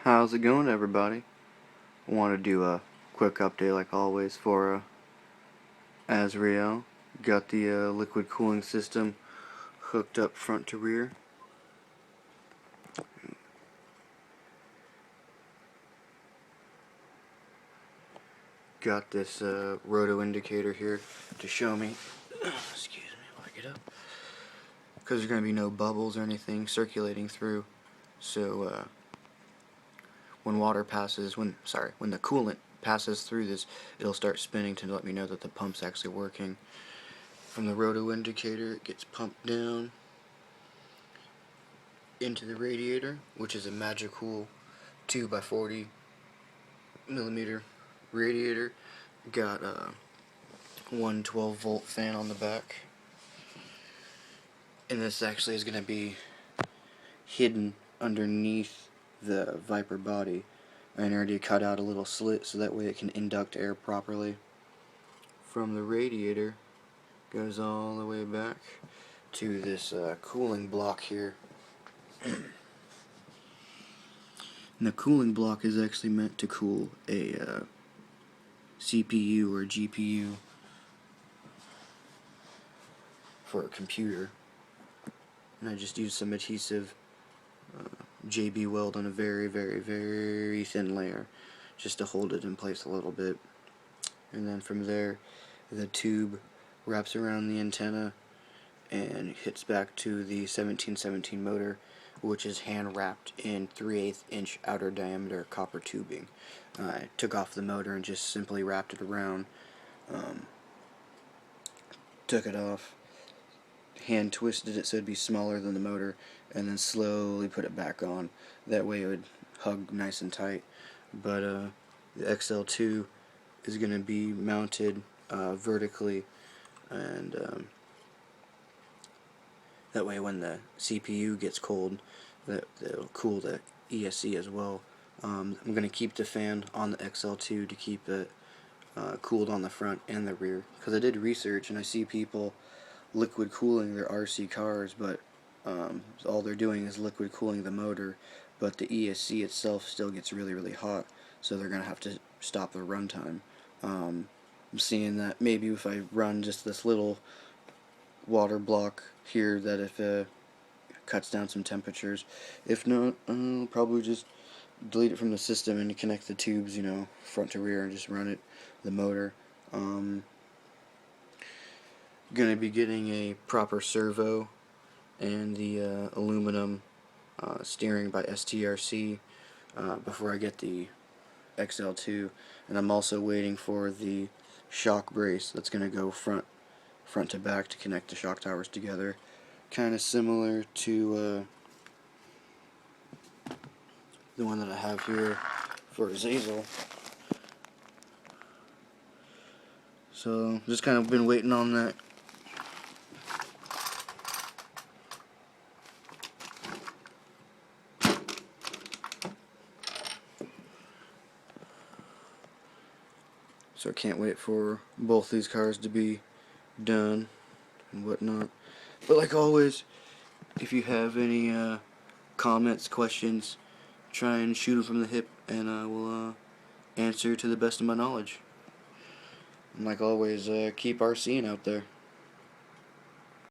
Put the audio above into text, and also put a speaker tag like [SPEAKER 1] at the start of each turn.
[SPEAKER 1] How's it going, everybody? I want to do a quick update like always for Azrael. Got the liquid cooling system hooked up front to rear. Got this roto indicator here to show me, excuse me while I get up, because there's going to be no bubbles or anything circulating through, so when the coolant passes through this, it'll start spinning to let me know that the pump's actually working. From the roto indicator, it gets pumped down into the radiator, which is a magical 2x40 millimeter radiator. Got a 112-volt fan on the back, and this actually is going to be hidden underneath the Viper body. I already cut out a little slit so that way it can induct air properly. From the radiator goes all the way back to this cooling block here. And the cooling block is actually meant to cool a CPU or GPU for a computer. And I just used some adhesive JB Weld on a very, very, very thin layer just to hold it in place a little bit. And then from there, the tube wraps around the antenna and hits back to the 1717 motor, which is hand wrapped in 3/8 inch outer diameter copper tubing. I took off the motor and just simply wrapped it around, took it off, hand twisted it so it'd be smaller than the motor, and then slowly put it back on. That way it would hug nice and tight. But the XL2 is going to be mounted vertically, and that way when the CPU gets cold, that'll cool the ESC as well. I'm going to keep the fan on the XL2 to keep it cooled on the front and the rear, because I did research and I see people liquid cooling their RC cars, but all they're doing is liquid cooling the motor, but the ESC itself still gets really, really hot, so they're going to have to stop their runtime. I'm seeing that maybe if I run just this little water block here, that if it cuts down some temperatures. If not, I'll probably just delete it from the system and connect the tubes, front to rear, and just run it, the motor. Gonna be getting a proper servo and the aluminum steering by STRC before I get the XL2, and I'm also waiting for the shock brace that's gonna go front to back to connect the shock towers together, kind of similar to the one that I have here for Azrael. So just kind of been waiting on that. So I can't wait for both these cars to be done and whatnot. But like always, if you have any comments, questions, try and shoot them from the hip, and I will answer to the best of my knowledge. And like always, keep RCing out there.